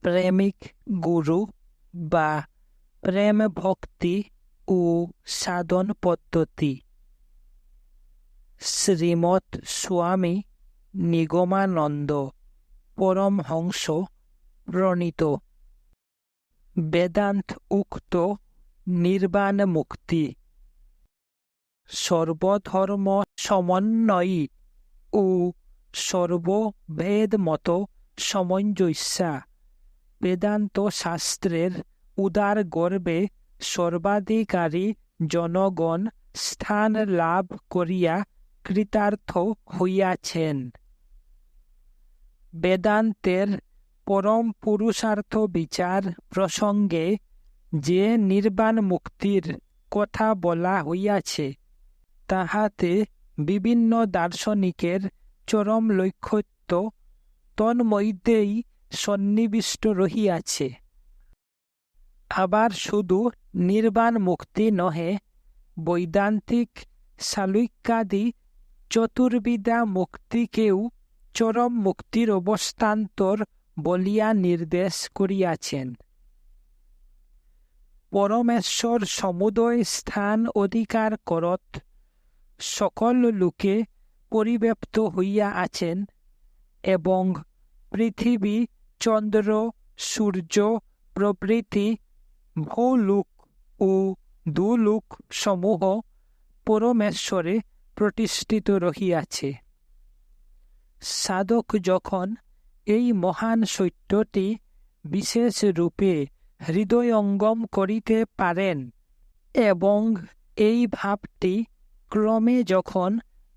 প্রেমিক গুরু বা প্রেম ভক্তি ও সাধন পদ্ধতি। শ্রীমৎ স্বামী নিগমানন্দ পরমহংস প্রণীত বেদান্ত উক্ত নির্বাণ মুক্তি সর্বধর্ম সমন্বয়ী ও সর্বভেদমত সমঞ্জস্যা বেদান্ত শাস্ত্রের উদার গর্বে সর্বাধিকারী জনগণ স্থান লাভ করিয়া কৃতার্থ হইয়াছেন। বেদান্তের পরম পুরুষার্থ বিচার প্রসঙ্গে যে নির্বাণ মুক্তির কথা বলা হইয়াছে, তাহাতে বিভিন্ন দার্শনিকের চরম লক্ষ্যত্ব তন্মধ্যেই সন্নিবিষ্ট রহিয়াছে। আবার শুধু নির্বাণ মুক্তি নহে, বৈদান্তিক সালুক্যাদি চতুর্বিধা মুক্তিকেও চরম মুক্তির অবস্থান্তর বলিয়া নির্দেশ করিয়াছেন। পরমেশ্বর সমুদয় স্থান অধিকার করত, সকল লোকে পরিব্যাপ্ত হইয়া আছেন এবং পৃথিবী, চন্দ্র, সূর্য প্রভৃতি ভূলোক ও দুলোক সমূহ পরমেশ্বরে প্রতিষ্ঠিত রহিয়াছে। সাধক যখন এই মহান সত্যটি বিশেষ রূপে হৃদয়ঙ্গম করিতে পারেন এবং এই ভাবটি ক্রমে যখন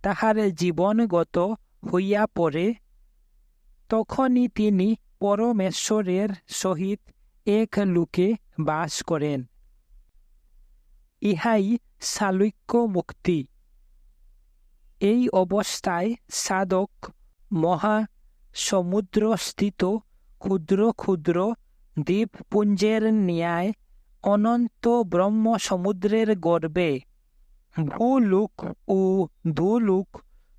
তাহার জীবনগত হইয়া পড়ে, তখনই তিনি পরমেশ্বরের সহিত এক লোকে বাস করেন। ইহাই সালোক্য মুক্তি। এই অবস্থায় সাধক মহা সমুদ্রস্থিত ক্ষুদ্র ক্ষুদ্র দ্বীপপুঞ্জের ন্যায় অনন্ত ব্রহ্ম সমুদ্রের গর্ভে ভূলোক ও দুলোক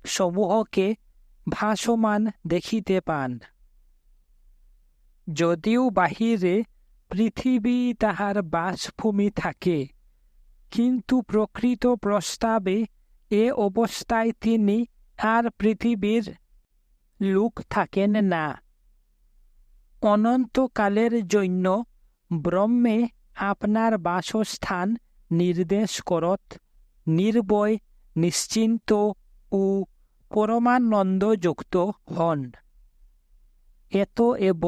সমূহকে ভাসমান দেখিতে পান। যদিও বাহিরে পৃথিবী তাহার বাসভূমি থাকে, কিন্তু প্রকৃত প্রস্তাবে এ অবস্থায় তিনি আর পৃথিবীর লোক থাকেন না। অনন্তকালের জন্য ব্রহ্মে আপনার বাসস্থান নির্দেশ করত, নির্ভয়, নিশ্চিন্ত ও পরমানন্দযুক্ত হন। এতএব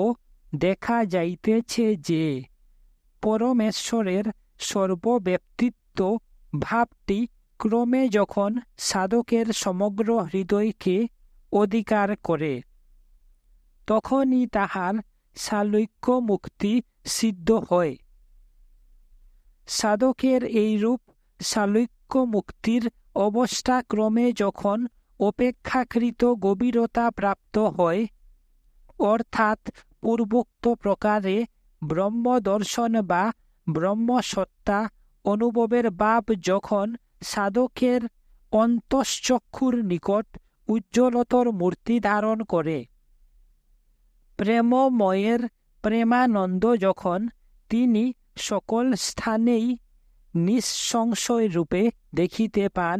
দেখা যাইতেছে যে পরমেশ্বরের সর্বব্যাপ্তিত্ব ভাবটি ক্রমে যখন সাধকের সমগ্র হৃদয়কে অধিকার করে, তখনই তাহার সালোক্য মুক্তি সিদ্ধ হয়। সাধকের এইরূপ সালোক্য মুক্তির অবস্থা ক্রমে যখন অপেক্ষাকৃত গভীরতা প্রাপ্ত হয়, অর্থাৎ পূর্বোক্ত প্রকারে ব্রহ্মদর্শন বা ব্রহ্মসত্তা অনুভবের ভাব যখন সাধকের অন্তশ্চক্ষুর নিকট উজ্জ্বলতর মূর্তি ধারণ করে, প্রেমময়ের প্রেমানন্দ যখন তিনি সকল স্থানেই নিঃসংশয় রূপে দেখিতে পান,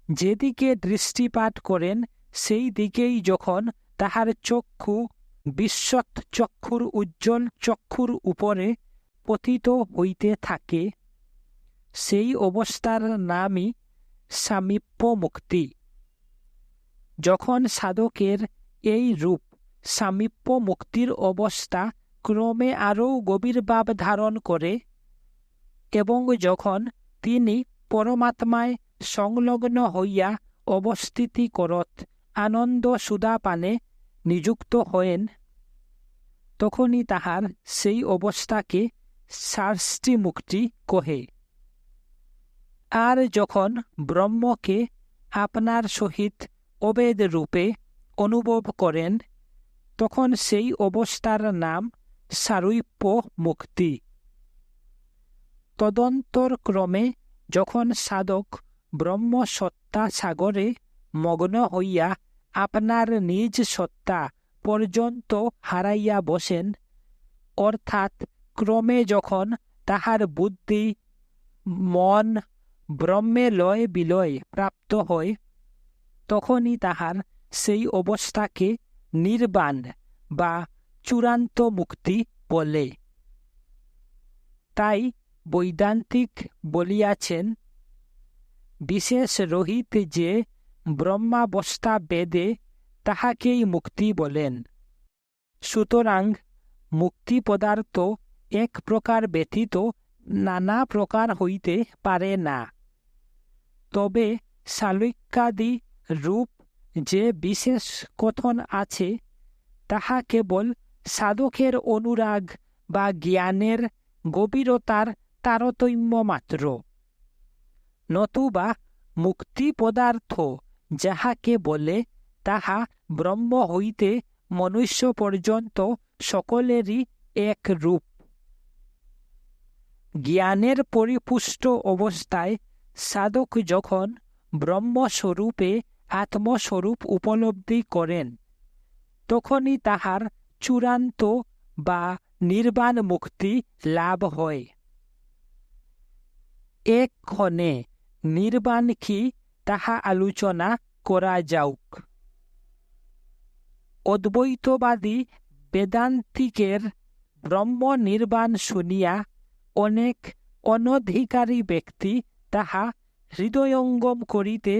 যেদিকে দৃষ্টিপাত করেন সেই দিকেই যখন তাহার চক্ষু বিশ্বত চক্ষুর উজ্জ্বল চক্ষুর উপরে পতিত হইতে থাকে, সেই অবস্থার নামই সামীপ্য মুক্তি। যখন সাধকের এই রূপ সামীপ্য মুক্তির অবস্থা ক্রমে আরও গভীর ভাব ধারণ করে এবং যখন তিনি পরমাত্মায় সংলগ্ন হইয়া অবস্থিতি করত আনন্দ সুধাপানে নিযুক্ত হয়েন, তখনই তাহার সেই অবস্থাকে সার্ষ্টি মুক্তি কহে। আর যখন ব্রহ্মকে আপনার সহিত অভেদ রূপে অনুভব করেন, তখন সেই অবস্থার নাম সারূপ্য মুক্তি। তদন্তর ক্রমে যখন সাধক ব্রহ্মসত্তা সাগরে মগ্ন হইয়া আপনার নিজ সত্তা পর্যন্ত হারাইয়া বসেন, অর্থাৎ ক্রমে যখন তাহার বুদ্ধি মন ব্রহ্মে লয় বিলয় প্রাপ্ত হয়, তখনই তাহার সেই অবস্থাকে নির্বাণ বা চূড়ান্ত মুক্তি বলে। তাই বৈদান্তিক বলিয়াছেন, বিশেষ রহিত যে ব্রহ্মাবস্থা বেদে, তাহাকেই মুক্তি বলেন। সুতরাং মুক্তি পদার্থ এক প্রকার ব্যতীত নানা প্রকার হইতে পারে না। তবে সালোক্যাদি রূপ যে বিশেষ কথন আছে, তাহা কেবল সাধকের অনুরাগ বা জ্ঞানের গভীরতার তারতম্য মাত্র। নতুবা মুক্তি পদার্থ যাহাকে বলে, তাহা ব্রহ্ম হইতে মনুষ্য পর্যন্ত সকলেরই এক রূপ। জ্ঞানের পরিপুষ্ট অবস্থায় সাধক যখন ব্রহ্মস্বরূপে আত্মস্বরূপ উপলব্ধি করেন, তখনই তাহার চূড়ান্ত বা নির্বাণ মুক্তি লাভ হয়। এক্ষণে নির্বাণ কি, তাহা আলোচনা করা যাউক। অদ্বৈতবাদী বেদান্তিকের ব্রহ্ম নির্বাণ শুনিয়া অনেক অনধিকারী ব্যক্তি তাহা হৃদয়ঙ্গম করিতে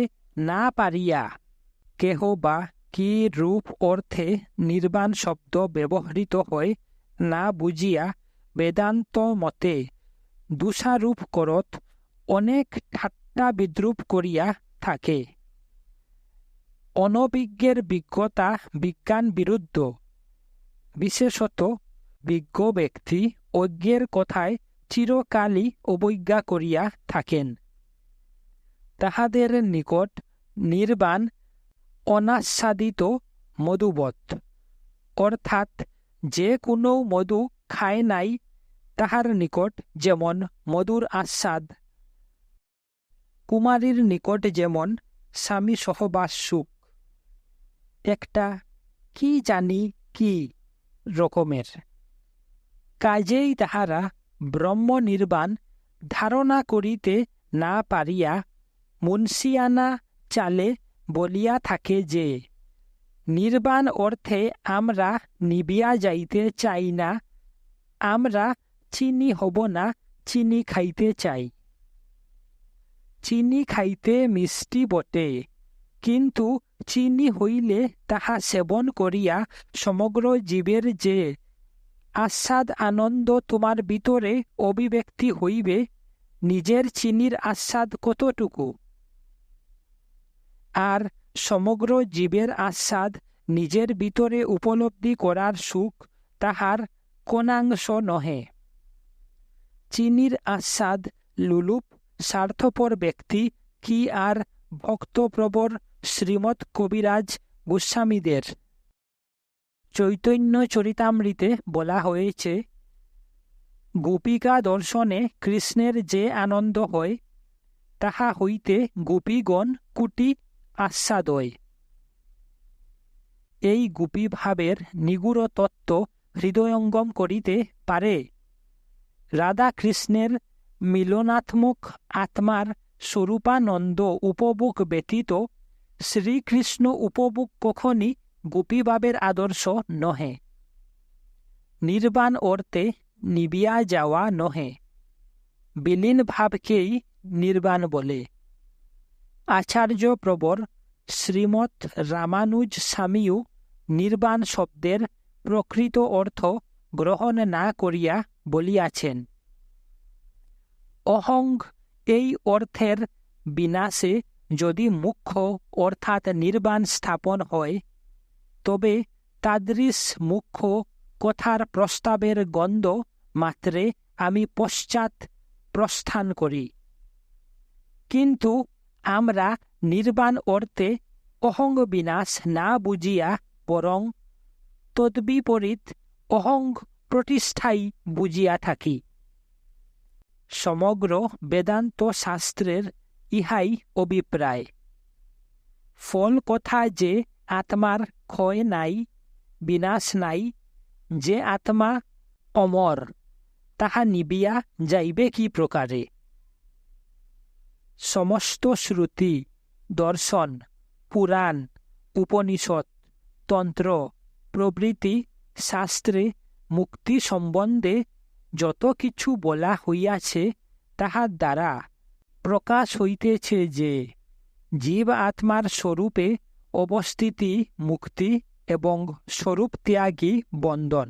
না পারিয়া, কেহ বা কি রূপ অর্থে নির্বাণ শব্দ ব্যবহৃত হয় না বুঝিয়া বেদান্ত মতে দোষারোপ করত অনেক ঠাট্টা বিদ্রূপ করিয়া থাকে। অনভিজ্ঞের বিজ্ঞতা বিজ্ঞান বিরুদ্ধ। বিশেষত বিজ্ঞ ব্যক্তি অজ্ঞের কথায় চিরকালই অবজ্ঞা করিয়া থাকেন। তাহাদের নিকট নির্বাণ অনাস্বাদিত মধুবৎ, অর্থাৎ যে কোনো মধু খায় নাই, তাহার নিকট যেমন মধুর আস্বাদ, কুমারীর নিকট যেমন স্বামী সহবাস সুখ, একটা কি জানি কি রকমের। কাজেই তাহারা ব্রহ্ম নির্বাণ ধারণা করিতে না পারিয়া মুন্সিয়ানা চালে বলিয়া থাকে যে, নির্বাণ অর্থে আমরা নিবিয়া যাইতে চাই না, আমরা চিনি হব না, চিনি খাইতে চাই। চিনি খাইতে মিষ্টি বটে, কিন্তু চিনি হইলে তাহা সেবন করিয়া সমগ্র জীবের যে আস্বাদ আনন্দ তোমার ভিতরে অভিব্যক্তি হইবে, নিজের চিনির আস্বাদ কতটুকু? আর সমগ্র জীবের আস্বাদ নিজের ভিতরে উপলব্ধি করার সুখ তাহার কোনাংশ নহে। চিনির আস্বাদ লুলুপ স্বার্থপর ব্যক্তি কি আর ভক্তপ্রবর শ্রীমৎ কবিরাজ গোস্বামীদের? চৈতন্য চরিতামৃতে বলা হয়েছে, গোপিকা দর্শনে কৃষ্ণের যে আনন্দ হয়, তাহা হইতে গোপীগণ কুটি আস্বাদয়। এই গোপীভাবের নিগূঢ় তত্ত্ব হৃদয়ঙ্গম করিতে পারে। রাধা কৃষ্ণের মিলনাত্মক আত্মার স্বরূপানন্দ উপভোগ ব্যতীত শ্রীকৃষ্ণ উপভোগ কখনই গোপীভাবের আদর্শ নহে। নির্বাণ অর্থে নিবিয়া যাওয়া নহে, বিলীন ভাবকেই নির্বাণ বলে। আচার্য প্রবর শ্রীমৎ রামানুজ স্বামীও নির্বাণ শব্দের প্রকৃত অর্থ গ্রহণ না করিয়া বলিয়াছেন, অহং এই অর্থের বিনাশে যদি মুখ্য অর্থাৎ নির্বাণ স্থাপন হয়, তবে তাদৃশ মুখ্য কথার প্রস্তাবের গন্ধ মাত্রে আমি পশ্চাৎ প্রস্থান করি। কিন্তু আমরা নির্বাণ অর্থে অহং বিনাশ না বুঝিয়া বরং তদ্বিপরীত অহং প্রতিষ্ঠাই বুঝিয়া থাকি। সমগ্র বেদান্ত শাস্ত্রের ইহাই অভিপ্রায়। ফল কথা যে আত্মার ক্ষয় নাই, বিনাশ নাই, যে আত্মা অমর, তাহা নিবিয়া যাইবে কি প্রকারে? সমস্ত শ্রুতি, দর্শন, পুরাণ, উপনিষদ, তন্ত্র প্রভৃতি শাস্ত্রে মুক্তি সম্বন্ধে যত কিছু বলা হইয়াছে তাহার দ্বারা প্রকাশ হইতেছে যে জীব আত্মার স্বরূপে অবস্থিতি মুক্তি এবং স্বরূপ ত্যাগী বন্ধন।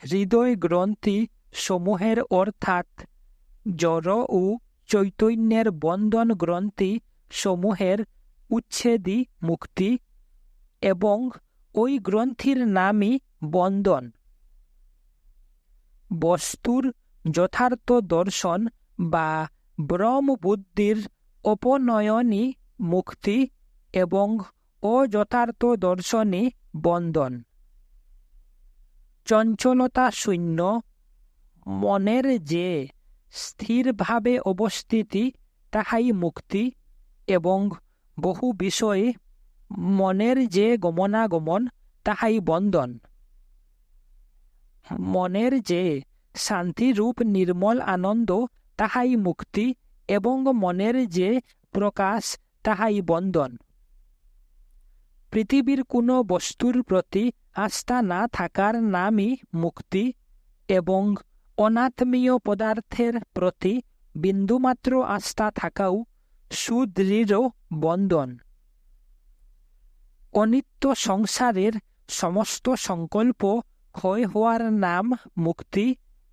হৃদয় গ্রন্থি সমূহের অর্থাৎ জড় ও চৈতন্যের বন্ধন গ্রন্থি সমূহের উচ্ছেদই মুক্তি এবং ওই গ্রন্থির নামই বন্ধন। বস্তুর যথার্থ দর্শন বা ব্রহ্মবুদ্ধির অপনয়নই মুক্তি এবং অযথার্থ দর্শনই বন্ধন। চঞ্চলতা শূন্য মনের যে স্থিরভাবে অবস্থিতি তাহাই মুক্তি এবং বহু বিষয়ে মনের যে গমনাগমন তাহাই বন্ধন। মনের যে শান্তিরূপ নির্মল আনন্দ তাহাই মুক্তি এবং মনের যে প্রকাশ তাহাই বন্ধন। পৃথিবীর কোনো বস্তুর প্রতি আস্থা না থাকার নামই মুক্তি এবং অনাত্মীয় পদার্থের প্রতি বিন্দুমাত্র আস্থা থাকাও সুদৃঢ় বন্ধন। অনিত্য সংসারের সমস্ত সংকল্প ক্ষয় হওয়ার নাম মুক্তি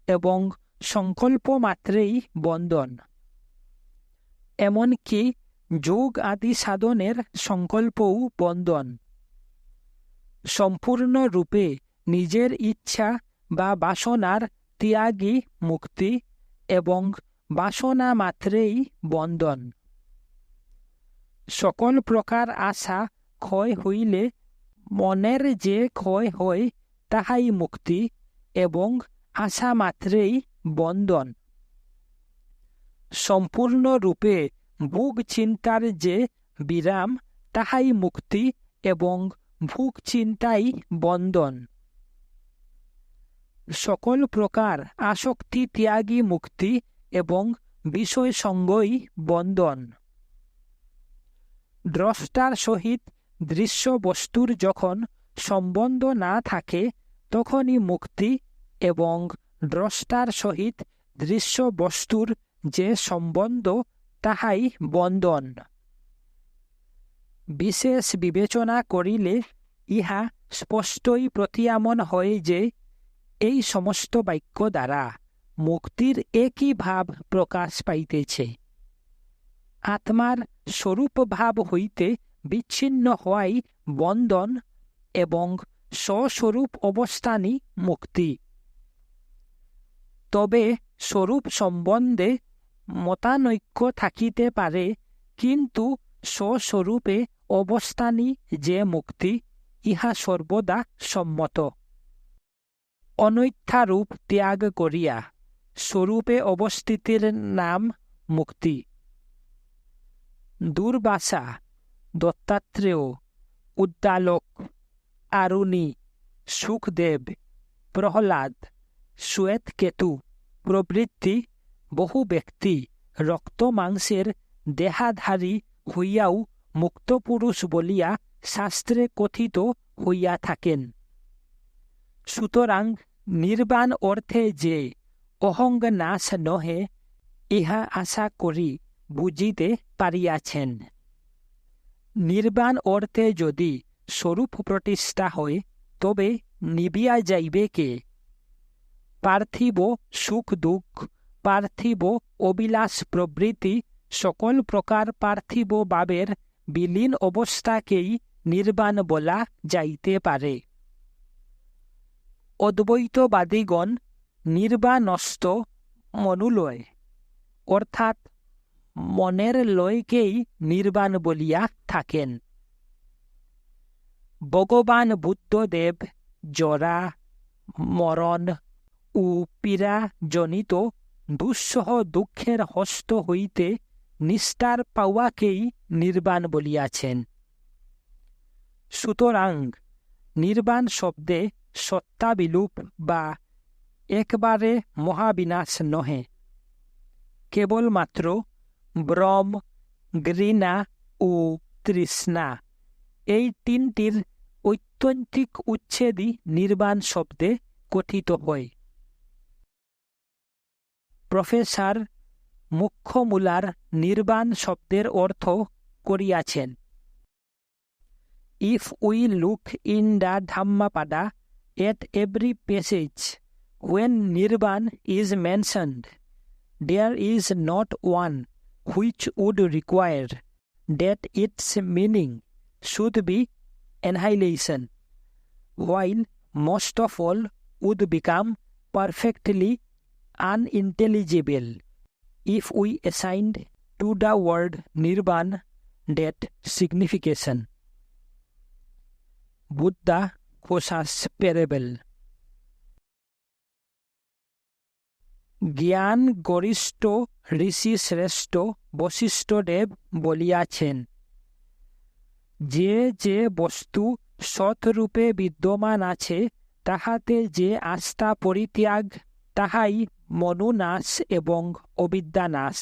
এবং সংকল্প মাত্রেই বন্ধন। এমনকি যোগ আদি সাধনের সংকল্পও বন্ধন। সম্পূর্ণরূপে নিজের ইচ্ছা বা বাসনার ত্যাগই মুক্তি এবং বাসনা মাত্রেই বন্ধন। সকল প্রকার আশা ক্ষয় হইলে মনের যে ক্ষয় হয় তাহাই মুক্তি এবং আশা মাত্রেই বন্ধন। সম্পূর্ণরূপে ভোগ চিন্তার যে বিরাম তাহাই মুক্তি এবং ভোগ চিন্তাই বন্ধন। সকল প্রকার আসক্তি ত্যাগী মুক্তি এবং বিষয় সঙ্গই বন্ধন। দ্রষ্টার সহিত দৃশ্য বস্তুর যখন সম্বন্ধ না থাকে তখনই মুক্তি এবং দ্রষ্টার সহিত দৃশ্য বস্তুর যে সম্বন্ধ তাহাই বন্ধন। বিশেষ বিবেচনা করিলে ইহা স্পষ্টই প্রতীয়মান হয় যে এই সমস্ত বাক্য দ্বারা মুক্তির একই ভাব প্রকাশ পাইতেছে। আত্মার স্বরূপ ভাব হইতে বিচ্ছিন্ন হওয়াই বন্ধন এবং স্বস্বরূপ অবস্থানই মুক্তি। তবে স্বরূপ সম্বন্ধে মতানৈক্য থাকিতে পারে, কিন্তু স্বস্বরূপে অবস্থানই যে মুক্তি ইহা সর্বদা সম্মত। অনৈত্যারূপ ত্যাগ করিয়া স্বরূপে অবস্থিতির নাম মুক্তি। দুর্বাসা, দত্তাত্রেয়, উদ্দালক, আরুণি, সুখদেব, প্রহ্লাদ, শ্বেতকেতু প্রভৃতি বহু ব্যক্তি রক্ত মাংসের দেহাধারী হইয়াও মুক্তপুরুষ বলিয়া শাস্ত্রে কথিত হইয়া থাকেন। সুতরাং নির্বাণ অর্থে যে অহং নাশ নহে, ইহা আশা করি বুঝিতে পারিয়াছেন। নির্বাণ অর্থে যদি স্বরূপ প্রতিষ্ঠা হয় তবে নিবিয়া যাইবে কে? পার্থিব সুখ দুঃখ, পার্থিব অবিলাস প্রভৃতি সকল প্রকার পার্থিব ভাবের বিলীন অবস্থাকেই নির্বাণ বলা যাইতে পারে। অদ্বৈতবাদীগণ নির্বাণস্থ মনোলয় অর্থাৎ মনের লয়কেই নির্বাণ বলিয়া থাকেন। ভগবান বুদ্ধদেব জরা, মরণ ও পীড়া জনিত দুঃসহ দুঃখের হস্ত হইতে নিস্তার পাওয়াকেই নির্বাণ বলিয়াছেন। সুতরাং নির্বাণ শব্দে সত্তাবিলোপ বা একবারে মহাবিনাশ নহে, কেবলমাত্র ভ্রম, ঘৃণা ও তৃষ্ণা, এই তিনটির ঐত্যন্তিক উচ্ছেদই নির্বাণ শব্দে কথিত হয়। প্রফেসর মুখ্যমূলার নির্বাণ শব্দের অর্থ করিয়াছেন, If we look in the Dhammapada at every passage when Nirvan is mentioned, there is not one which would require that its meaning should be annihilation, while most of all would become perfectly unintelligible if we assigned to the word Nirvan that signification. Buddha Kosa's Parable. জ্ঞান গরিষ্ঠ ঋষি শ্রেষ্ঠ বশিষ্ঠদেব বলিয়াছেন, যে যে বস্তু সৎরূপে বিদ্যমান আছে তাহাতে যে আস্থা পরিত্যাগ, তাহাই মনোনাশ এবং অবিদ্যানাশ,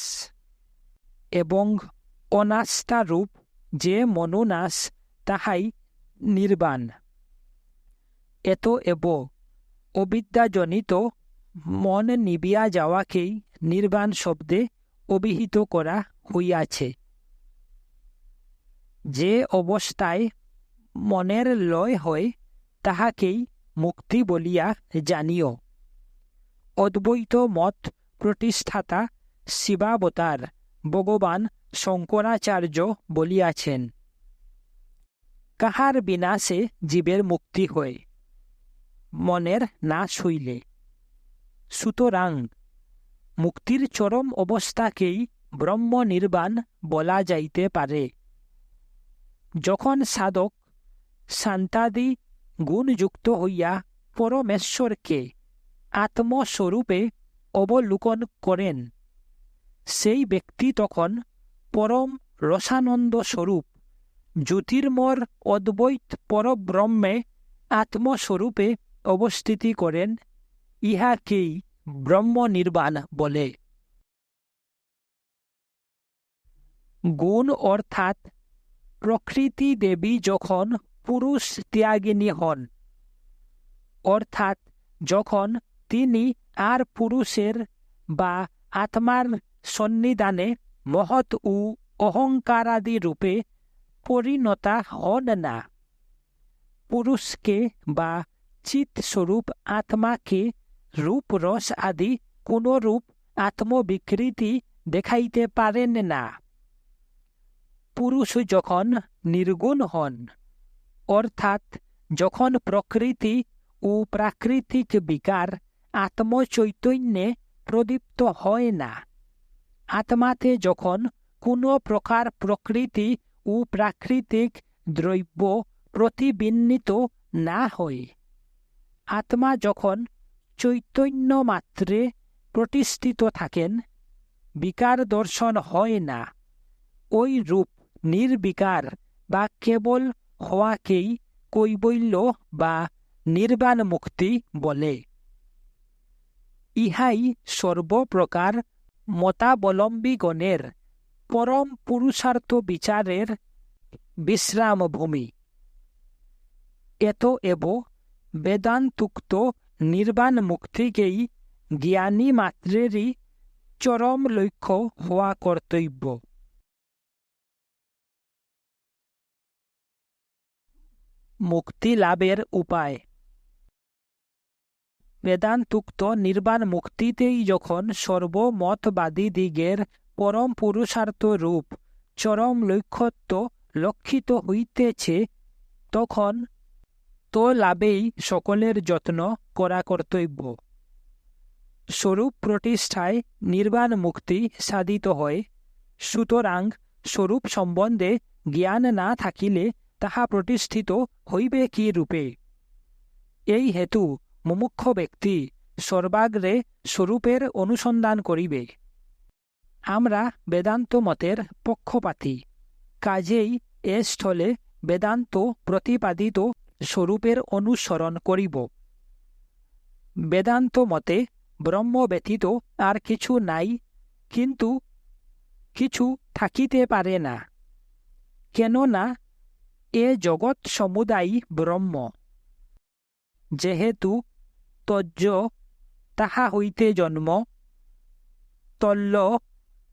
এবং অনাস্থারূপ যে মনোনাশ তাহাই নির্বাণ। এত এব অবিদ্যাজনিত মন নিবিয়া যাওয়াকেই নির্বাণ শব্দে অভিহিত করা হইয়াছে। যে অবস্থায় মনের লয় হয় তাহাকেই মুক্তি বলিয়া জানিও। অদ্বৈত মত প্রতিষ্ঠাতা শিবাবতার ভগবান শঙ্করাচার্য বলিয়াছেন, কাহার বিনাশে জীবের মুক্তি হয়? মনের নাশ হইলে। সুতরাং মুক্তির চরম অবস্থাকেই ব্রহ্ম নির্বাণ বলা যাইতে পারে। যখন সাধক শান্তাদি গুণযুক্ত হইয়া পরমেশ্বরকে আত্মস্বরূপে অবলোকন করেন, সেই ব্যক্তি তখন পরম রসানন্দ স্বরূপ জ্যোতির্ময় অদ্বৈত পরব্রহ্মে আত্মস্বরূপে অবস্থিতি করেন। ইহাকেই ব্রহ্ম নির্বাণ বলে। গুণ অর্থাৎ প্রকৃতি দেবী যখন পুরুষ ত্যাগিনী হন, অর্থাৎ যখন তিনি আর পুরুষের বা আত্মার সন্নিধানে মহৎ ও অহংকারাদি রূপে পরিণতা হন না, পুরুষকে বা চিৎস্বরূপ আত্মাকে রূপ রস আদি কোন রূপ আত্মবিকৃতি দেখাইতে পারেন না। পুরুষ যখন নির্গুণ হন, অর্থাৎ যখন প্রকৃতি ও প্রাকৃতিক বিকার আত্মচৈতন্যে প্রদীপ্ত হয় না, আত্মাতে যখন কোনো প্রকার প্রকৃতি ও প্রাকৃতিক দ্রব্য প্রতিবিন্বিত না হয়, আত্মা যখন চৈতন্য মাত্রে প্রতিষ্ঠিত থাকেন, বিকার দর্শন হয় না, ওই রূপ নির্বিকার বা কেবল হওয়াকেই কৈবল্য বা নির্বাণ মুক্তি বলে। ইহাই সর্বপ্রকার মতাবলম্বীগণের পরম পুরুষার্থ বিচারের বিশ্রামভূমি। এত এব বেদান্তুক্ত নির্বাণ মুক্তিকেই জ্ঞানী মাত্রেরই চরম লক্ষ্য হওয়া কর্তব্য। মুক্তি লাভের উপায়। বেদান্তুক্ত নির্বাণ মুক্তিতেই যখন সর্বমতবাদীদিগের পরম পুরুষার্থ রূপ চরম লক্ষ্যত্ব লক্ষিত হইতেছে, তখন তো লাভেই সকলের যত্ন করা কর্তব্য। স্বরূপ প্রতিষ্ঠায় নির্বাণ মুক্তি সাধিত হয়। সুতরাং স্বরূপ সম্বন্ধে জ্ঞান না থাকিলে তাহা প্রতিষ্ঠিত হইবে কি রূপে? এই হেতু মুমুক্ষ ব্যক্তি সর্বাগ্রে স্বরূপের অনুসন্ধান করিবে। আমরা বেদান্ত মতের পক্ষপাতী, কাজেই এ স্থলে বেদান্ত প্রতিপাদিত স্বরূপের অনুসরণ করিব। বেদান্ত মতে ব্রহ্ম ব্যতীত আর কিছু নাই, কিন্তু কিছু থাকিতে পারে না, কেননা এ জগৎ সমুদায় ব্রহ্ম। যেহেতু তজ্জ তাহা হইতে জন্ম, তল্ল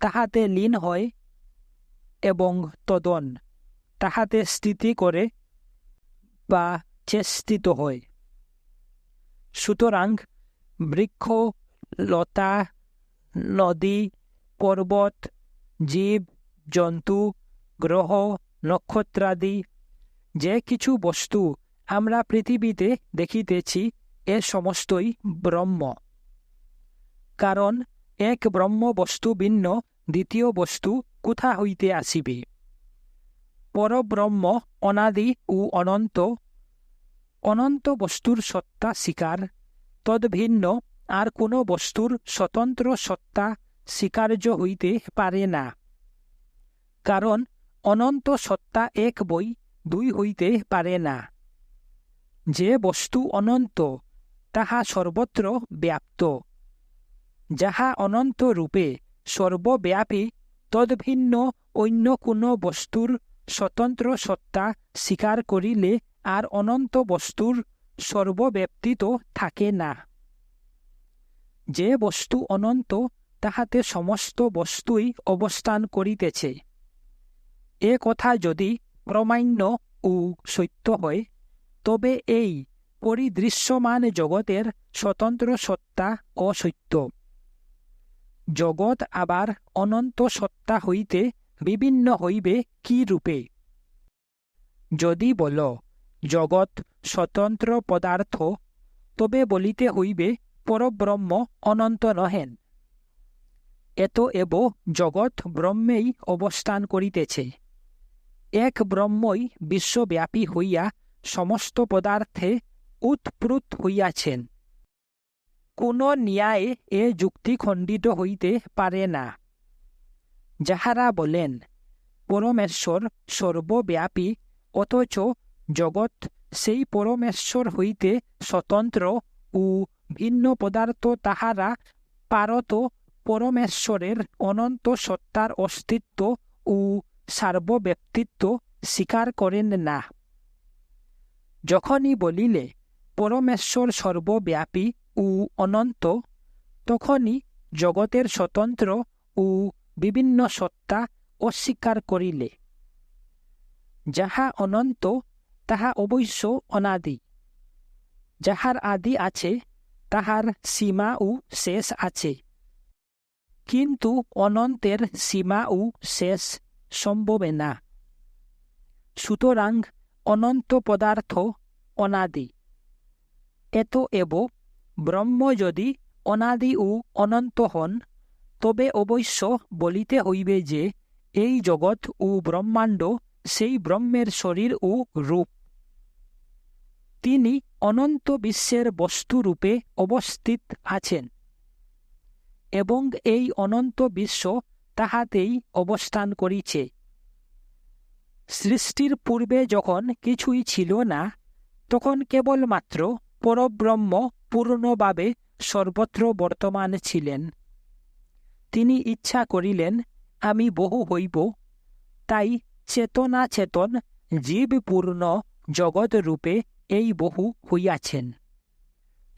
তাহাতে লীন হয় এবং তদন তাহাতে স্থিতি করে বা চেষ্টিত হয়। সুতরাং বৃক্ষ, লতা, নদী, পর্বত, জীব, জন্তু, গ্রহ, নক্ষত্রাদি যে কিছু বস্তু আমরা পৃথিবীতে দেখিতেছি, এ সমস্তই ব্রহ্ম। কারণ এক ব্রহ্ম বস্তু ভিন্ন দ্বিতীয় বস্তু কোথা হইতে আসিবে? পরব্রহ্ম অনাদি ও অনন্ত। অনন্ত বস্তুর সত্তা স্বীকার, তদ্ভিন্ন আর কোনো বস্তুর স্বতন্ত্র সত্তা স্বীকার্য হইতে পারে না। কারণ অনন্ত সত্তা এক বই দুই হইতে পারে না। যে বস্তু অনন্ত তাহা সর্বত্র ব্যাপ্ত। যাহা অনন্ত রূপে সর্বব্যাপী, তদ্ভিন্ন অন্য কোনো বস্তুর স্বতন্ত্র সত্তা স্বীকার করিলে আর অনন্ত বস্তুর সর্বব্যাপ্তিত থাকে না। যে বস্তু অনন্ত তাহাতে সমস্ত বস্তুই অবস্থান করিতেছে। এ কথা যদি প্রমাণ্য ও সত্য হয়, তবে এই পরিদৃশ্যমান জগতের স্বতন্ত্র সত্তা অসত্য। জগৎ আবার অনন্ত সত্তা হইতে বিভিন্ন হইবে কি রূপে? যদি বল জগৎ স্বতন্ত্র পদার্থ, তবে বলিতে হইবে পরব্রহ্ম অনন্ত নহেন। এতএব জগৎ ব্রহ্মেই অবস্থান করিতেছে। এক ব্রহ্মই বিশ্বব্যাপী হইয়া সমস্ত পদার্থে উৎপ্রুত হইয়াছেন। কোন ন্যায়ে এ যুক্তি খণ্ডিত হইতে পারে না। যাহারা বলেন পরমেশ্বর সর্বব্যাপী, অথচ জগৎ সেই পরমেশ্বর হইতে স্বতন্ত্র ও ভিন্ন পদার্থ, তাহারা পারত পরমেশ্বরের অনন্ত সত্তার অস্তিত্ব ও সার্বব্যাপ্তিত্ব স্বীকার করেন না। যখনই বলিলে পরমেশ্বর সর্বব্যাপী ও অনন্ত, তখনই জগতের স্বতন্ত্র ও বিভিন্ন সত্তা অস্বীকার করিলে। যাহা অনন্ত তাহা অবশ্য অনাদি। যাহার আদি আছে তাহার সীমা ও শেষ আছে, কিন্তু অনন্তের সীমা ও শেষ সম্ভবে না। সুতরাং অনন্ত পদার্থ অনাদি। এতএব ব্রহ্ম যদি অনাদি ও অনন্ত হন, তবে অবশ্য বলিতে হইবে যে এই জগৎ ও ব্রহ্মাণ্ড সেই ব্রহ্মের শরীর ও রূপ। তিনি অনন্ত বিশ্বের বস্তুরূপে অবস্থিত আছেন এবং এই অনন্ত বিশ্ব তাহাতেই অবস্থান করিছে। সৃষ্টির পূর্বে যখন কিছুই ছিল না, তখন কেবলমাত্র পরব্রহ্ম পূর্ণভাবে সর্বত্র বর্তমান ছিলেন। তিনি ইচ্ছা করিলেন আমি বহু হইব, তাই চেতনা চেতন জীবপূর্ণ জগৎ রূপে এই বহু হইয়াছেন।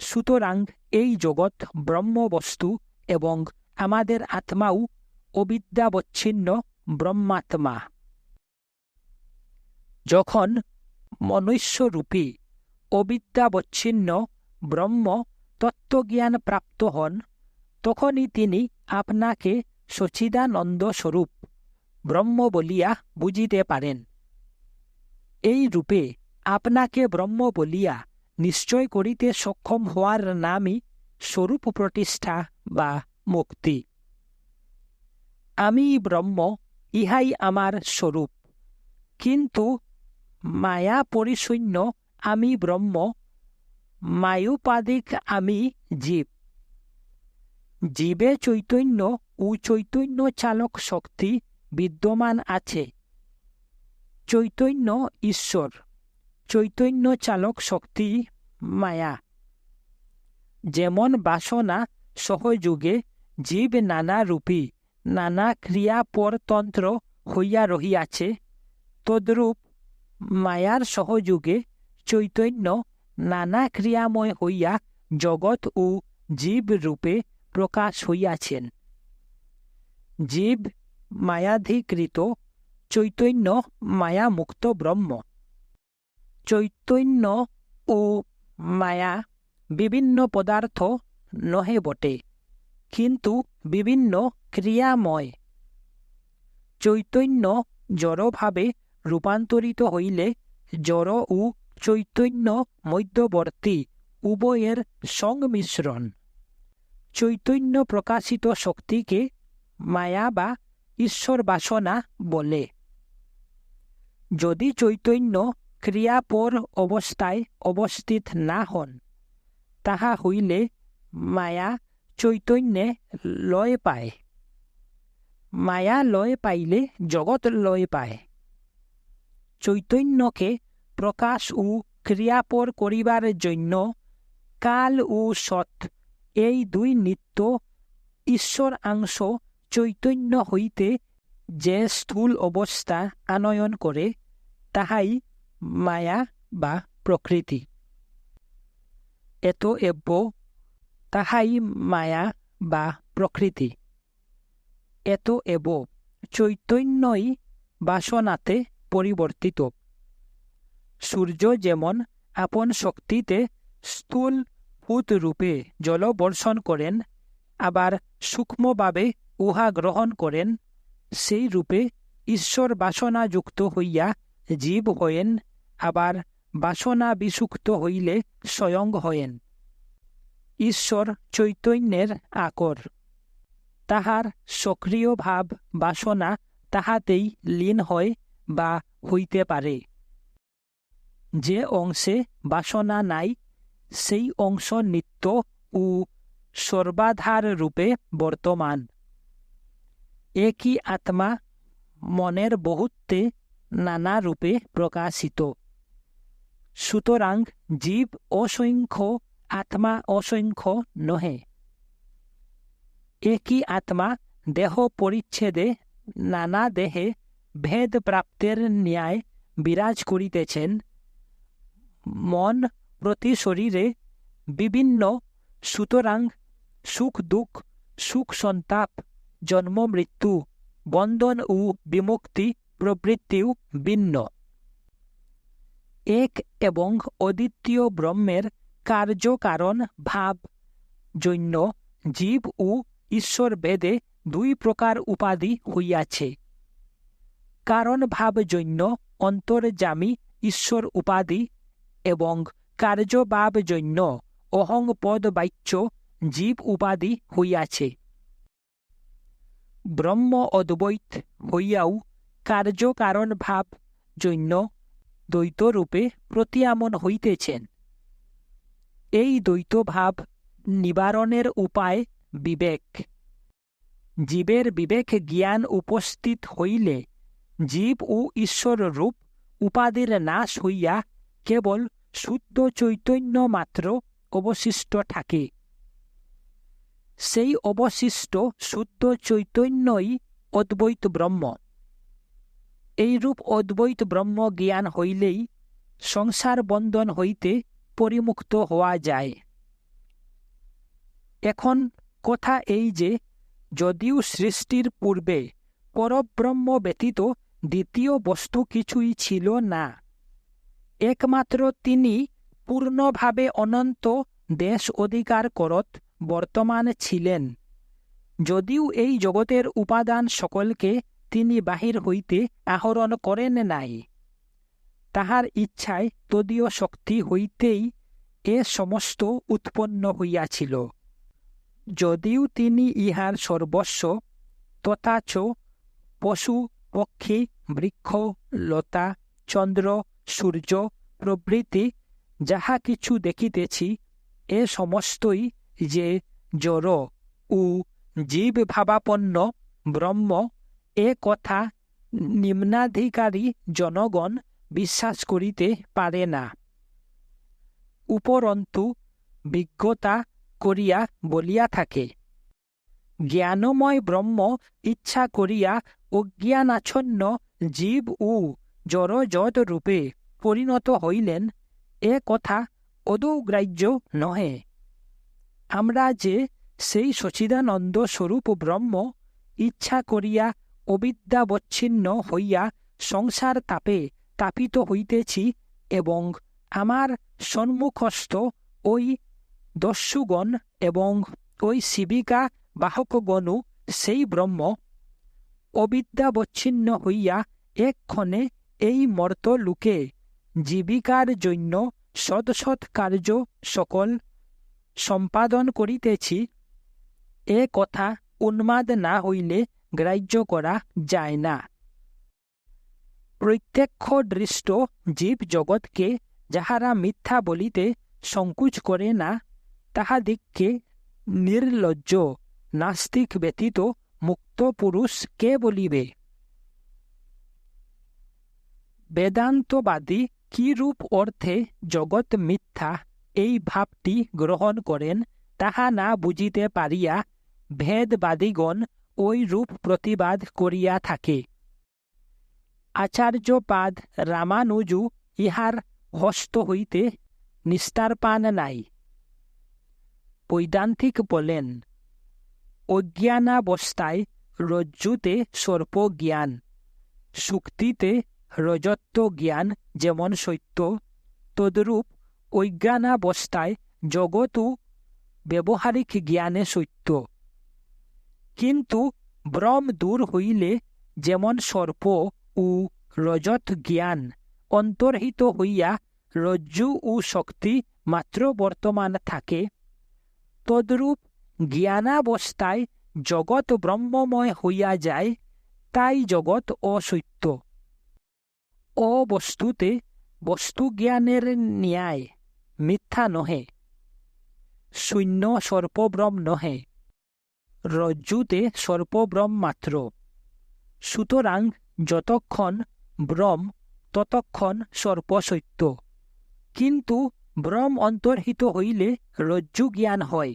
সুতরাং এই জগৎ ব্রহ্মবস্তু এবং আমাদের আত্মাও অবিদ্যাবচ্ছিন্ন ব্রহ্মাত্মা। যখন মনুষ্যরূপী অবিদ্যাবচ্ছিন্ন ব্রহ্ম তত্ত্বজ্ঞান প্রাপ্ত হন, তখনই তিনি আপনাকে সচ্চিদানন্দ স্বরূপ ব্রহ্ম বলিয়া বুঝিতে পারেন। এই রূপে আপনাকে ব্রহ্ম বলিয়া নিশ্চয় করিতে সক্ষম হওয়ার নামই স্বরূপ প্রতিষ্ঠা বা মুক্তি। আমি ব্রহ্ম, ইহাই আমার স্বরূপ। কিন্তু মায়া পরিশূন্য আমি ব্রহ্ম, মায়োপাধিক আমি জীব। জীবে চৈতন্য ও চৈতন্য চালক শক্তি বিদ্যমান আছে। চৈতন্য ঈশ্বর, চৈতন্য চালক শক্তি মায়া। যেমন বাসনা সহযোগে জীব নানা রূপী নানা ক্রিয়া পরতন্ত্র হইয়া রহিয়াছে, তদ্রূপ মায়ার সহযোগে চৈতন্য নানা ক্রিয়াময় হইয়া জগৎ ও জীব রূপে প্রকাশ হইয়াছেন। জীব মায়াধিকৃত, চৈতন্য মায়ামুক্ত ব্রহ্ম। চৈতন্য ও মায়া বিভিন্ন পদার্থ নহে বটে, কিন্তু বিভিন্ন ক্রিয়াময়। চৈতন্য জড়ভাবে রূপান্তরিত হইলে জড় ও চৈতন্য মধ্যবর্তী উভয়ের সংমিশ্রণ। চৈতন্য প্রকাশিত শক্তিকে মায়া বা ঈশ্বর বাসনা বলে। যদি চৈতন্য ক্রিয়াপর অবস্থায় অবস্থিত না হন, তাহা হইলে মায়া চৈতন্যে লয় পায়। মায়া লয় পাইলে জগৎ লয় পায়। চৈতন্যকে প্রকাশ ও ক্রিয়াপর করিবার জন্য কাল ও সৎ এই দুই নিত্য ঈশ্বরাংশ চৈতন্য হইতে যে স্থূল অবস্থা আনয়ন করে, তাহাই মায়া বা প্রকৃতি। এতএব তাহাই মায়া বা প্রকৃতি। এতএব চৈতন্যই বাসনাতে পরিবর্তিত। সূর্য যেমন আপন শক্তিতে স্থূল ভূত রূপে জল বর্ষণ করেন, আবার সূক্ষ্মভাবে উহা গ্রহণ করেন, সেই রূপে ঈশ্বর বাসনাযুক্ত হইয়া জীব হয়েন, আবার বাসনা বিসুক্ত হইলে স্বয়ং হয়েন। ঈশ্বর চৈতন্যের আকর। তাহার সক্রিয় ভাব বাসনা তাহাতেই লীন হয় বা হইতে পারে। যে অংশে বাসনা নাই, সেই অংশ নিত্য ও সর্বাধার রূপে বর্তমান। একই আত্মা মনের বহুত্বে নানা রূপে প্রকাশিত। সুতরাং জীব অসংখ্য, আত্মা অসংখ্য নহে। একই আত্মা দেহ পরিচ্ছেদে নানা দেহে ভেদ প্রাপ্তের ন্যায় বিরাজ করিতেছেন। মন প্রতি শরীরে বিভিন্ন, সুতরাং সুখ দুঃখ, সুখ সন্তাপ, জন্ম মৃত্যু, বন্ধন ও বিমুক্তি প্রবৃত্তিও ভিন্ন। এক এবং অদ্বিতীয় ব্রহ্মের কার্যকারণ ভাব জন্য জীব ও ঈশ্বর ভেদে দুই প্রকার উপাধি হইয়াছে। কারণ ভাব জন্য অন্তর্যামী ঈশ্বর উপাধি এবং কার্যভাব জন্য অহং পদ বাচ্য জীব উপাধি হইয়াছে। ব্রহ্ম অদ্বৈত হইয়াও কার্যকারণ ভাব জন্য দ্বৈতরূপে প্রতীয়মান হইতেছেন। এই দ্বৈত ভাব নিবারণের উপায় বিবেক। জীবের বিবেক জ্ঞান উপস্থিত হইলে জীব ও ঈশ্বর রূপ উপাধির নাশ হইয়া কেবল শুদ্ধ চৈতন্য মাত্র অবশিষ্ট থাকে। সেই অবশিষ্ট শুদ্ধ চৈতন্যই অদ্বৈত ব্রহ্ম। এইরূপ অদ্বৈত ব্রহ্ম জ্ঞান হইলেই সংসার বন্ধন হইতে পরিমুক্ত হওয়া যায়। এখন কথা এই যে, যদিও সৃষ্টির পূর্বে পরব্রহ্ম ব্যতীত দ্বিতীয় বস্তু কিছুই ছিল না, একমাত্র তিনি পূর্ণভাবে অনন্ত দেশ অধিকার করত বর্তমান ছিলেন। যদিও এই জগতের উপাদান সকলকে তিনি বাহির হইতে আহরণ করেন নাই, তাহার ইচ্ছায় তদীয় শক্তি হইতেই এ সমস্ত উৎপন্ন হইয়াছিল। যদিও তিনি ইহার সর্বস্ব, তথাচ পশু পক্ষী বৃক্ষ লতা চন্দ্র সূর্য প্রভৃতি যাহা কিছু দেখিতেছি, এ সমস্তই যে জড় ও জীব ভাবাপন্ন ব্রহ্ম, এ কথা নিম্নাধিকারী জনগণ বিশ্বাস করিতে পারে না। উপরন্তু বিজ্ঞতা করিয়া বলিয়া থাকে। জ্ঞানময় ব্রহ্ম ইচ্ছা করিয়া অজ্ঞানাচ্ছন্ন জীব ও জড়জড় রূপে পরিণত হইলেন, এ কথা অদৌগ্রাহ্য নহে। আমরা যে সেই সচিদানন্দ স্বরূপ ব্রহ্ম ইচ্ছা করিয়া অবিদ্যাবচ্ছিন্ন হইয়া সংসার তাপে তাপিত হইতেছি এবং আমার সম্মুখস্থ ওই দস্যুগণ এবং ওই শিবিকা বাহকগণও সেই ব্রহ্ম, অবিদ্যাবচ্ছিন্ন হইয়া এক্ষণে এই মর্তলোকে জীবিকার জন্য সৎ সৎ কার্য সকল সম্পাদন করিতেছি, এ কথা উন্মাদ না হইলে গ্রাহ্য করা যায় না। প্রত্যক্ষ দৃষ্ট জীব জগৎকে যাহারা মিথ্যা বলিতে সংকোচ করে না, তাহাদিগকে নির্লজ্জ নাস্তিক ব্যতীত মুক্ত পুরুষ কে বলিবে? বেদান্তবাদী কিরূপ অর্থে জগৎ মিথ্যা এই ভাবটি গ্রহণ করেন তাহা না বুঝিতে পারিয়া ভেদবাদীগণ ওই রূপ প্রতিবাদ করিয়া থাকে। আচার্যপাদ রামানুজু ইহার হস্ত হইতে নিস্তার পান নাই। বৈদান্তিক বলেন, অজ্ঞানাবস্থায় রজ্জুতে সর্প জ্ঞান, সুক্তিতে রজত্ব জ্ঞান যেমন সত্য, তদ্রূপ অজ্ঞানাবস্থায় জগৎও ব্যবহারিক জ্ঞানে সত্য। কিন্তু ভ্রম দূর হইলে যেমন সর্প ও রজত জ্ঞান অন্তর্হিত হইয়া রজ্জু ও শক্তি মাত্র বর্তমান থাকে, তদ্রূপ জ্ঞানাবস্থায় জগৎ ব্রহ্মময় হইয়া যায়, তাই জগৎ অসত্য। অবস্তুতে বস্তুজ্ঞানের ন্যায় মিথ্যা নহে, শূন্য সর্পব্রহ্ম নহে, রজ্জুতে সর্পব্রহ্ম মাত্র। সুতরাং যতক্ষণ ব্রহ্ম ততক্ষণ সর্প সত্য, কিন্তু ব্রহ্ম অন্তর্হিত হইলে রজ্জু জ্ঞান হয়।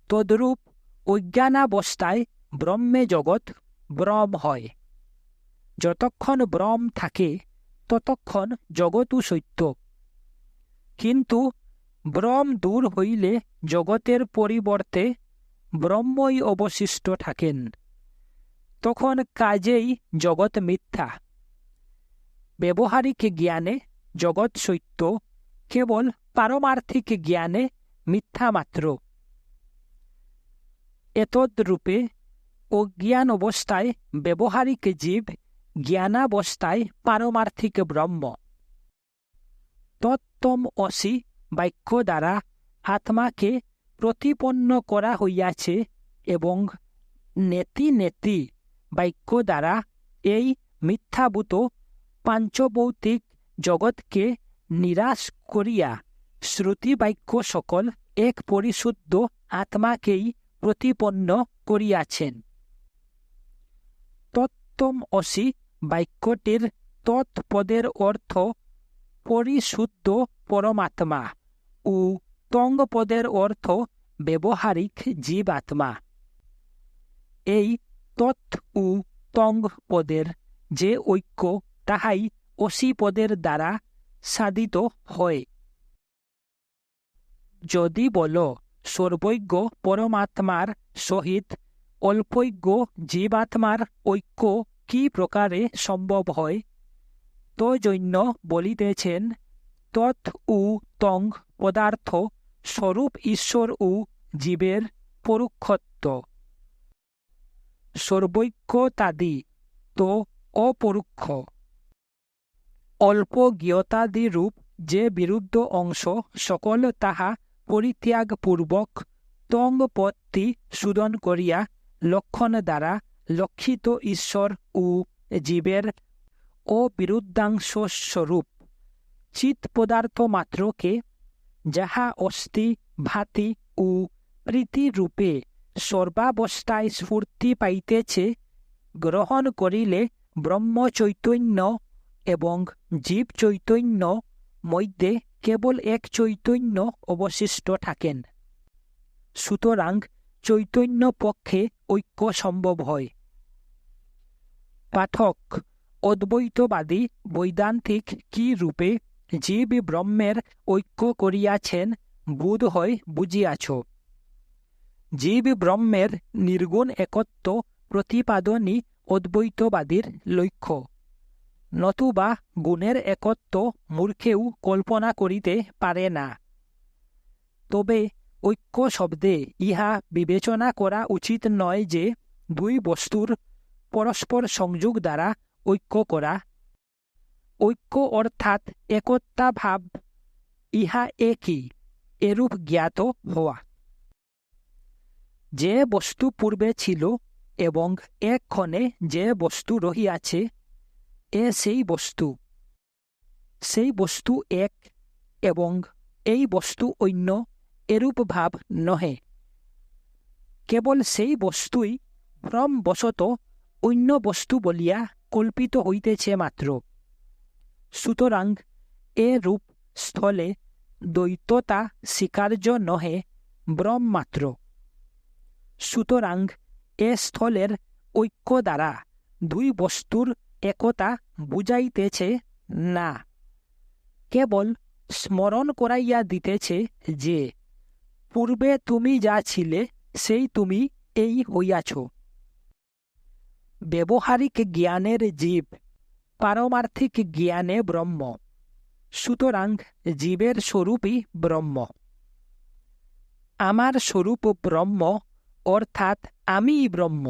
তদ্রূপ অজ্ঞানাবস্থায় ব্রহ্মে জগৎ ব্রহ্ম হয়। যতক্ষণ ব্রহ্ম থাকে ততক্ষণ জগৎও সত্য, কিন্তু ব্রহ্ম দূর হইলে জগতের পরিবর্তে ব্রহ্মই অবশিষ্ট থাকেন। তখন কাজেই জগৎ মিথ্যা। ব্যবহারিক জ্ঞানে জগৎ সত্য, কেবল পারমার্থিক জ্ঞানে মিথ্যা মাত্র। এতদ্রূপে অজ্ঞান অবস্থায় ব্যবহারিক জীব, জ্ঞানাবস্থায় পারমার্থিক ব্রহ্ম। তত্ত্বম অসি বাক্য দ্বারা আত্মাকে প্রতিপন্ন করা হইয়াছে এবং নেতি নেতি বাক্য দ্বারা এই মিথ্যাভূত পাঞ্চভৌতিক জগৎকে নিরাশ করিয়া শ্রুতিবাক্য সকল এক পরিশুদ্ধ আত্মাকেই প্রতিপন্ন করিয়াছেন। তত্ত্বম অসি বাক্যটির তৎপদের অর্থ পরিশুদ্ধ পরমাত্মা ও তং পদের অর্থ ব্যবহারিক জীবাত্মা। এই তৎ ও তং পদের যে ঐক্য, তাহাই অসি পদের দ্বারা সাধিত হয়। যদি বল সর্বজ্ঞ পরমাত্মার সহিত অল্পজ্ঞ জীবাত্মার ঐক্য কি প্রকারে সম্ভব হয়, তো জন্য বলিতেছেন তৎ ও তং পদার্থ স্বরূপ ঈশ্বর ও জীবের পরোক্ষত্ব। সর্বজ্ঞতাদি তো অপরোক্ষ। অল্প জ্ঞতাদি রূপ যে বিরুদ্ধ অংশ সকল তাহা পরিত্যাগপূর্বক তং পদটি শোধন করিয়া লক্ষণ দ্বারা লক্ষিত ঈশ্বর ও জীবের অবিরুদ্ধাংশ স্বরূপ চিৎ পদার্থ মাত্রকে, যাহা অস্থি ভাতি ও প্রীতিরূপে সর্বাবস্থায় স্ফূর্তি পাইতেছে, গ্রহণ করিলে ব্রহ্ম চৈতন্য এবং জীব চৈতন্য মধ্যে কেবল এক চৈতন্য অবশিষ্ট থাকেন। সুতরাং চৈতন্য পক্ষে ঐক্য সম্ভব হয়। পাঠক, অদ্বৈতবাদী বৈদান্তিক কি রূপে জীব ব্রহ্মের ঐক্য করিয়াছেন বোধ হয় বুঝিয়াছ। জীব ব্রহ্মের নির্গুণ একত্ব প্রতিপাদনই অদ্বৈতবাদীর লক্ষ্য, নতুবা গুণের একত্ব মূর্খেও কল্পনা করিতে পারে না। তবে ঐক্য শব্দে ইহা বিবেচনা করা উচিত নয় যে দুই বস্তুর পরস্পর সংযোগ দ্বারা ঐক্য করা। ঐক্য অর্থাৎ একতা ভাব, ইহা একই, এরূপ জ্ঞাত হওয়া। যে বস্তু পূর্বে ছিল এবং এক্ষণে যে বস্তু রহিয়াছে, সেই বস্তু। সেই বস্তু এক এবং এই বস্তু অন্য, এরূপ ভাব নহে। কেবল সেই বস্তুই ভ্রমবশত অন্য বস্তু বলিয়া কল্পিত হইতেছে মাত্র। সুতরাং এরূপ স্থলে দ্বৈততা স্বীকার্য নহে, ভ্রম মাত্র। সুতরাং এ স্থলের ঐক্য দ্বারা দুই বস্তুর একতা বুঝাইতেছে না, কেবল স্মরণ করাইয়া দিতেছে যে পূর্বে তুমি যা ছিলে সেই তুমি এই হইয়াছ। ব্যবহারিক জ্ঞানের জীব, পারমার্থিক জ্ঞানে ব্রহ্ম। সুতরাং জীবের স্বরূপই ব্রহ্ম। আমার স্বরূপ ব্রহ্ম অর্থাৎ আমিই ব্রহ্ম,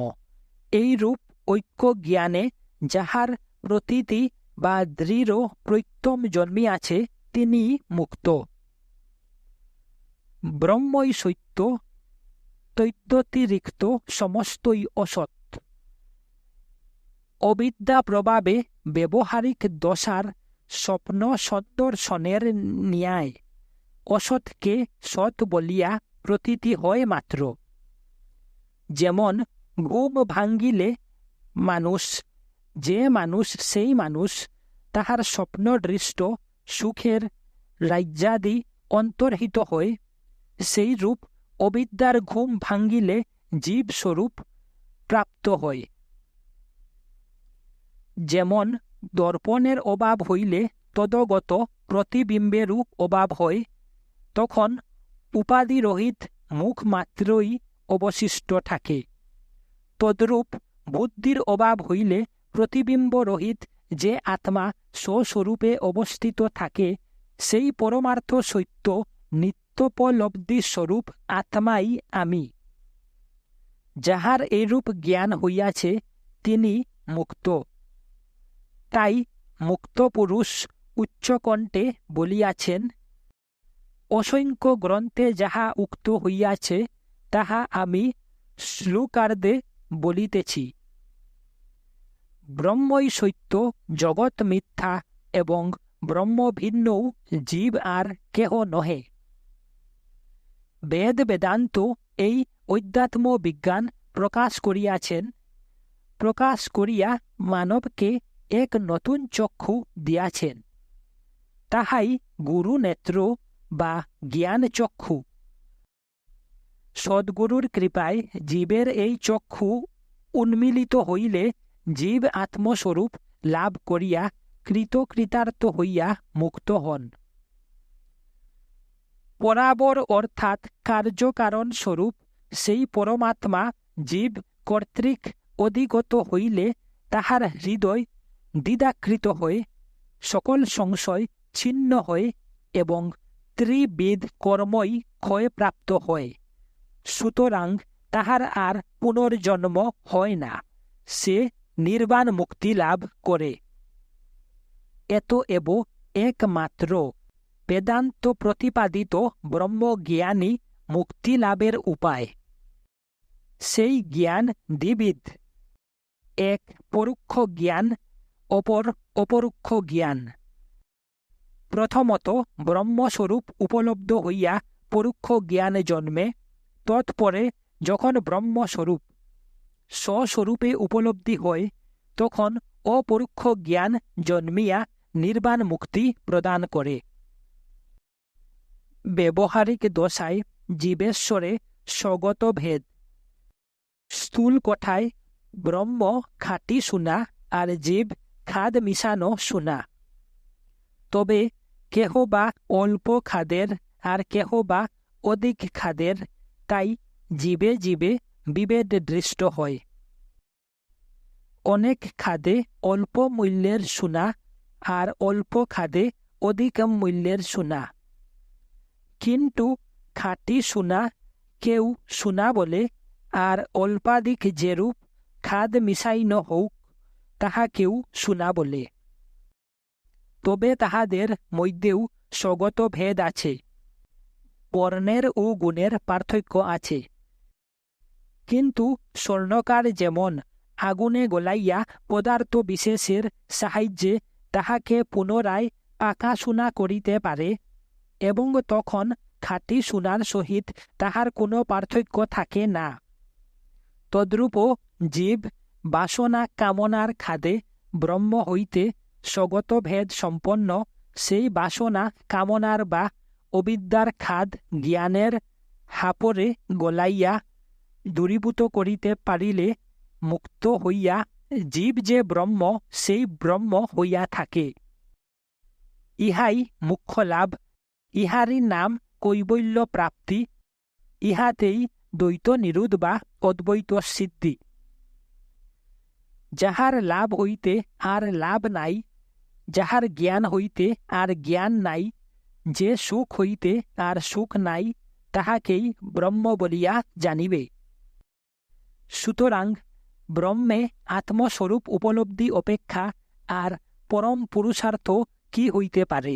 এইরূপ ঐক্য জ্ঞানে যাহার প্রতীতি বা দৃঢ় প্রত্যম জন্মিয়াছে তিনি মুক্ত। ব্রহ্মই সত্য, তদ্ব্যতিরিক্ত সমস্তই অসৎ। অবিদ্যা প্রভাবে ব্যবহারিক দশার স্বপ্ন সদর্শনের ন্যায় অসৎকে সৎ বলিয়া প্রতীতি হয় মাত্র। যেমন ঘুম ভাঙ্গিলে মানুষ, যে মানুষ সেই মানুষ, তাহার স্বপ্নদৃষ্ট সুখের রাজ্যাদি অন্তর্হিত হয়, সেই রূপ অবিদ্যার ঘুম ভাঙ্গিলে জীবস্বরূপ প্রাপ্ত হয়। যেমন দর্পণের অভাব হইলে তদগত প্রতিবিম্বেরও অভাব হয়, তখন উপাধিরহিত মুখ মাত্রই অবশিষ্ট থাকে। তদ্রূপ বুদ্ধির অভাব হইলে প্রতিবিম্বরহিত যে আত্মা স্বস্বরূপে অবস্থিত থাকে, সেই পরমার্থ সত্য নিত্যোপলব্ধিস্বরূপ আত্মাই আমি। যাহার এইরূপ জ্ঞান হইয়াছে তিনি মুক্ত। তাই মুক্ত পুরুষ উচ্চকণ্ঠে বলিয়াছেন, অসংখ্য গ্রন্থে যাহা উক্ত হইয়াছে তাহা আমি শ্লোকার্ধে বলিতেছি। ব্রহ্মই সত্য, জগৎ মিথ্যা এবং ব্রহ্ম ভিন্নও জীব আর কেহ নহে। বেদ বেদান্ত এই অধ্যাত্ম বিজ্ঞান প্রকাশ করিয়াছেন। প্রকাশ করিয়া মানবকে এক নতুন চক্ষু দিয়াছেন। তাহাই গুরু নেত্র বা জ্ঞান চক্ষু। সদ্গুরুর কৃপায় জীবের এই চক্ষু উন্মিলিত হইলে জীব আত্মস্বরূপ লাভ করিয়া কৃতকৃতার্থ হইয়া মুক্ত হন। পরাবর অর্থাৎ কার্যকারণ স্বরূপ সেই পরমাত্মা জীব কর্তৃক অধিগত হইলে তাহার হৃদয় দ্বিধাকৃত হয়ে সকল সংশয় ছিন্ন হয় এবং ত্রিবিধ কর্মই ক্ষয়প্রাপ্ত হয়। সুতরাং তাহার আর পুনর্জন্ম হয় না, সে নির্বাণ মুক্তি লাভ করে। এতএব একমাত্র বেদান্ত প্রতিপাদিত ব্রহ্মজ্ঞানই মুক্তিলাভের উপায়। সেই জ্ঞান দ্বিবিধ, এক পরোক্ষ জ্ঞান, অপর অপরোক্ষ জ্ঞান। প্রথমত ব্রহ্মস্বরূপ উপলব্ধ হইয়া পরোক্ষ জ্ঞান জন্মে, তৎপরে যখন ব্রহ্মস্বরূপ স্বস্বরূপে উপলব্ধি হয় তখন অপরোক্ষ জ্ঞান জন্মিয়া নির্বাণ মুক্তি প্রদান করে। ব্যবহারিক দশায় জীবেশ্বরে স্বগত ভেদ। স্থূল কথায় ব্রহ্ম খাঁটি সোনা আর জীব খাদ মিশানো সোনা। তবে কেহ বা অল্প খাদের আর কেহ বা অধিক খাদের, তাই জীবে জীবে বিভেদ দৃষ্ট হয়। অনেক খাদে অল্প মূল্যের সোনা আর অল্প খাদে অধিক মূল্যের সোনা। কিন্তু খাঁটি সোনা কেউ সোনা বলে, আর অল্পাধিক যেরূপ খাদ মিশাইন হোক তাহাকেও সোনা বলে। তবে তাহাদের মধ্যেও স্বগত ভেদ আছে, বর্ণের ও গুণের পার্থক্য আছে। কিন্তু স্বর্ণকার যেমন আগুনে গলাইয়া পদার্থ বিশেষের সাহায্যে তাহাকে পুনরায় পাকা সোনা করিতে পারে, এবং তখন খাঁটি সোনার সহিত তাহার কোনো পার্থক্য থাকে না, তদ্রূপও জীব বাসনা কামনার খাদে ব্রহ্ম হইতে স্বগত ভেদ সম্পন্ন সেই বাসনা কামনার বা অবিদ্যার খাদ জ্ঞানের হাপরে গলাইয়া দূরীভূত করিতে পারিলে মুক্ত হইয়া জীব যে ব্রহ্ম সেই ব্রহ্ম হইয়া থাকে। ইহাই মুখ্য লাভ, ইহারই নাম কৈবল্য প্রাপ্তি। ইহাতেই দ্বৈত নিরোধ বা অদ্বৈত সিদ্ধি। যাহার লাভ হইতে আর লাভ নাই, যাহার জ্ঞান হইতে আর জ্ঞান নাই, যে সুখ হইতে আর সুখ নাই, তাহাকেই ব্রহ্ম বলিয়া জানিবে। সুতরাং ব্রহ্মে আত্মস্বরূপ উপলব্ধি অপেক্ষা আর পরম পুরুষার্থ কি হইতে পারে?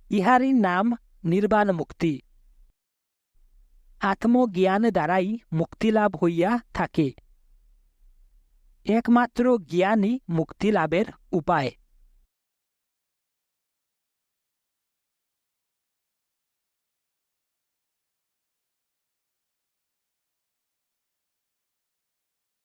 ইহারই নাম নির্বাণ মুক্তি। আত্মজ্ঞান দ্বারাই মুক্তিলাভ হইয়া থাকে। একমাত্র জ্ঞানই মুক্তিলাভের উপায়।